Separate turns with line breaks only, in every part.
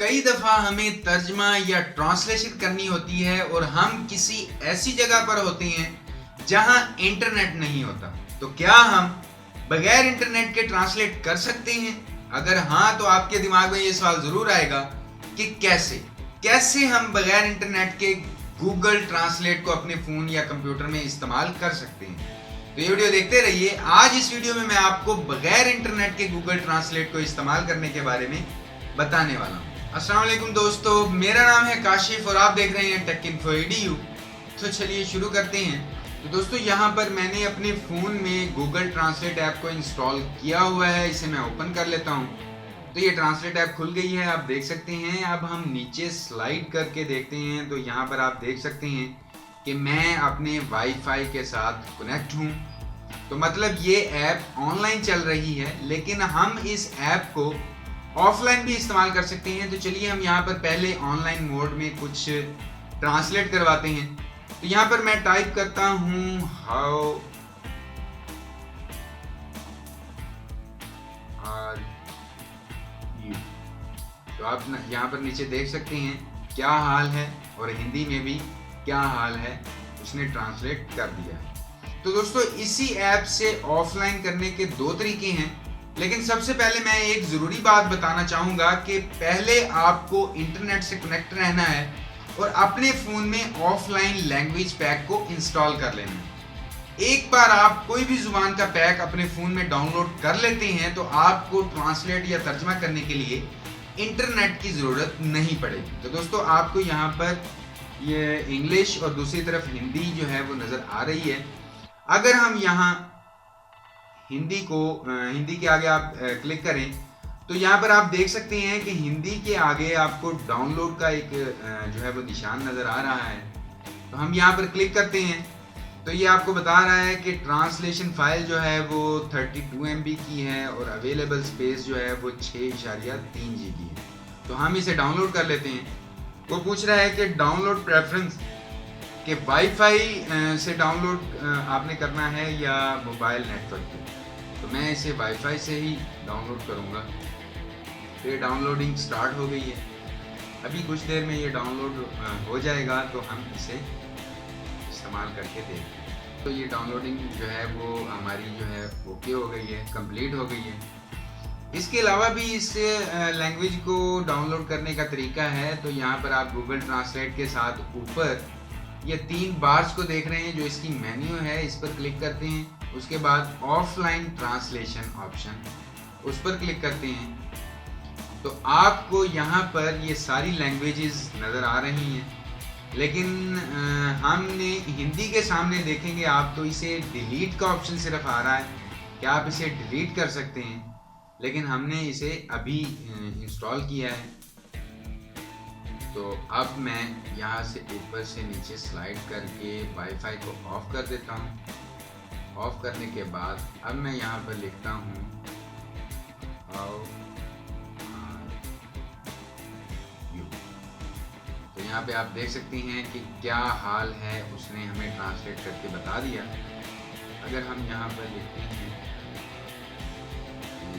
कई दफ़ा हमें तर्जमा या ट्रांसलेशन करनी होती है और हम किसी ऐसी जगह पर होते हैं जहां इंटरनेट नहीं होता, तो क्या हम बगैर इंटरनेट के ट्रांसलेट कर सकते हैं? अगर हाँ, तो आपके दिमाग में ये सवाल ज़रूर आएगा कि कैसे हम बगैर इंटरनेट के गूगल ट्रांसलेट को अपने फ़ोन या कंप्यूटर में इस्तेमाल कर सकते हैं। तो ये वीडियो देखते रहिए। आज इस वीडियो में मैं आपको बगैर इंटरनेट के गूगल ट्रांसलेट को इस्तेमाल करने के बारे में बताने वाला हूँ। अस्सलाम वालेकुम दोस्तों, मेरा नाम है काशिफ और आप देख रहे हैं टेक इन्फो EDU। तो चलिए शुरू करते हैं। तो दोस्तों, यहाँ पर मैंने अपने फ़ोन में गूगल ट्रांसलेट ऐप को इंस्टॉल किया हुआ है। इसे मैं ओपन कर लेता हूँ। तो ये ट्रांसलेट ऐप खुल गई है, आप देख सकते हैं। अब हम नीचे स्लाइड करके देखते हैं तो यहाँ पर आप देख सकते हैं कि मैं अपने वाईफाई के साथ कनेक्ट हूँ। तो मतलब ये ऐप ऑनलाइन चल रही है, लेकिन हम इस ऐप को ऑफलाइन भी इस्तेमाल कर सकते हैं। तो चलिए हम यहाँ पर पहले ऑनलाइन मोड में कुछ ट्रांसलेट करवाते हैं। तो यहाँ पर मैं टाइप करता हूँ हाउ आर यू। तो आप यहाँ पर नीचे देख सकते हैं क्या हाल है, और हिंदी में भी क्या हाल है उसने ट्रांसलेट कर दिया है। तो दोस्तों, इसी ऐप से ऑफलाइन करने के दो तरीके हैं, लेकिन सबसे पहले मैं एक ज़रूरी बात बताना चाहूँगा कि पहले आपको इंटरनेट से कनेक्ट रहना है और अपने फ़ोन में ऑफलाइन लैंग्वेज पैक को इंस्टॉल कर लेना है। एक बार आप कोई भी ज़ुबान का पैक अपने फ़ोन में डाउनलोड कर लेते हैं तो आपको ट्रांसलेट या तर्जमा करने के लिए इंटरनेट की ज़रूरत नहीं पड़ेगी। तो दोस्तों, आपको यहाँ पर ये इंग्लिश और दूसरी तरफ हिंदी जो है वो नज़र आ रही है। अगर हम यहाँ हिंदी के आगे आप क्लिक करें तो यहाँ पर आप देख सकते हैं कि हिंदी के आगे आपको डाउनलोड का एक जो है वो निशान नज़र आ रहा है। तो हम यहाँ पर क्लिक करते हैं तो ये आपको बता रहा है कि ट्रांसलेशन फाइल जो है वो 32 MB की है और अवेलेबल स्पेस जो है वो 6.3 GB है। तो हम इसे डाउनलोड कर लेते हैं। वो पूछ रहा है कि डाउनलोड प्रेफरेंस कि वाईफाई से डाउनलोड आपने करना है या मोबाइल नेटवर्क पे। तो मैं इसे वाईफाई से ही डाउनलोड करूँगा। तो ये डाउनलोडिंग स्टार्ट हो गई है। अभी कुछ देर में ये डाउनलोड हो जाएगा तो हम इसे इस्तेमाल करके देखते हैं। तो ये डाउनलोडिंग जो है वो हमारी जो है ओके हो गई है, कंप्लीट हो गई है। इसके अलावा भी इस लैंग्वेज को डाउनलोड करने का तरीका है। तो यहाँ पर आप गूगल ट्रांसलेट के साथ ऊपर ये 3 बार्स को देख रहे हैं जो इसकी मेन्यू है, इस पर क्लिक करते हैं। उसके बाद ऑफलाइन ट्रांसलेशन ऑप्शन, उस पर क्लिक करते हैं तो आपको यहाँ पर ये सारी लैंग्वेजेस नज़र आ रही हैं। लेकिन हमने हिंदी के सामने देखेंगे आप तो इसे डिलीट का ऑप्शन सिर्फ आ रहा है कि आप इसे डिलीट कर सकते हैं, लेकिन हमने इसे अभी इंस्टॉल किया है। तो अब मैं यहाँ से ऊपर से नीचे स्लाइड करके वाईफाई को ऑफ कर देता हूँ। ऑफ करने के बाद अब मैं यहाँ पर लिखता हूँ हाउ आर यू। तो यहाँ पे आप देख सकते हैं कि क्या हाल है, उसने हमें ट्रांसलेट करके बता दिया। अगर हम यहाँ पर लिखते हैं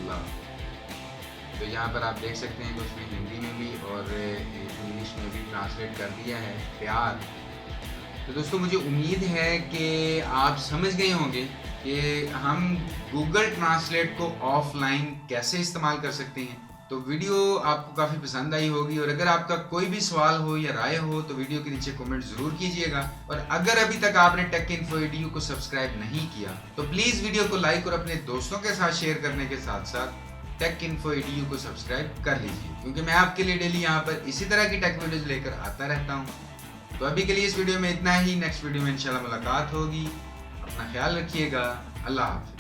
लव, तो यहाँ पर आप देख सकते हैं कि उसने हिंदी में भी और इंग्लिश में भी ट्रांसलेट कर दिया है प्यार। तो दोस्तों, मुझे उम्मीद है कि आप समझ गए होंगे कि हम गूगल ट्रांसलेट को ऑफलाइन कैसे इस्तेमाल कर सकते हैं। तो वीडियो आपको काफ़ी पसंद आई होगी, और अगर आपका कोई भी सवाल हो या राय हो तो वीडियो के नीचे कमेंट ज़रूर कीजिएगा। और अगर अभी तक आपने टेक इन्फो EDU को सब्सक्राइब नहीं किया तो प्लीज़ वीडियो को लाइक और अपने दोस्तों के साथ शेयर करने के साथ साथ टेक इन्फो EDU को सब्सक्राइब कर लीजिए, क्योंकि मैं आपके लिए डेली यहाँ पर इसी तरह की टेक वीडियोज लेकर आता रहता हूँ। तो अभी के लिए इस वीडियो में इतना ही। नेक्स्ट वीडियो में इंशाल्लाह मुलाकात होगी। अपना ख्याल रखिएगा। अल्लाह हाफ़िज़।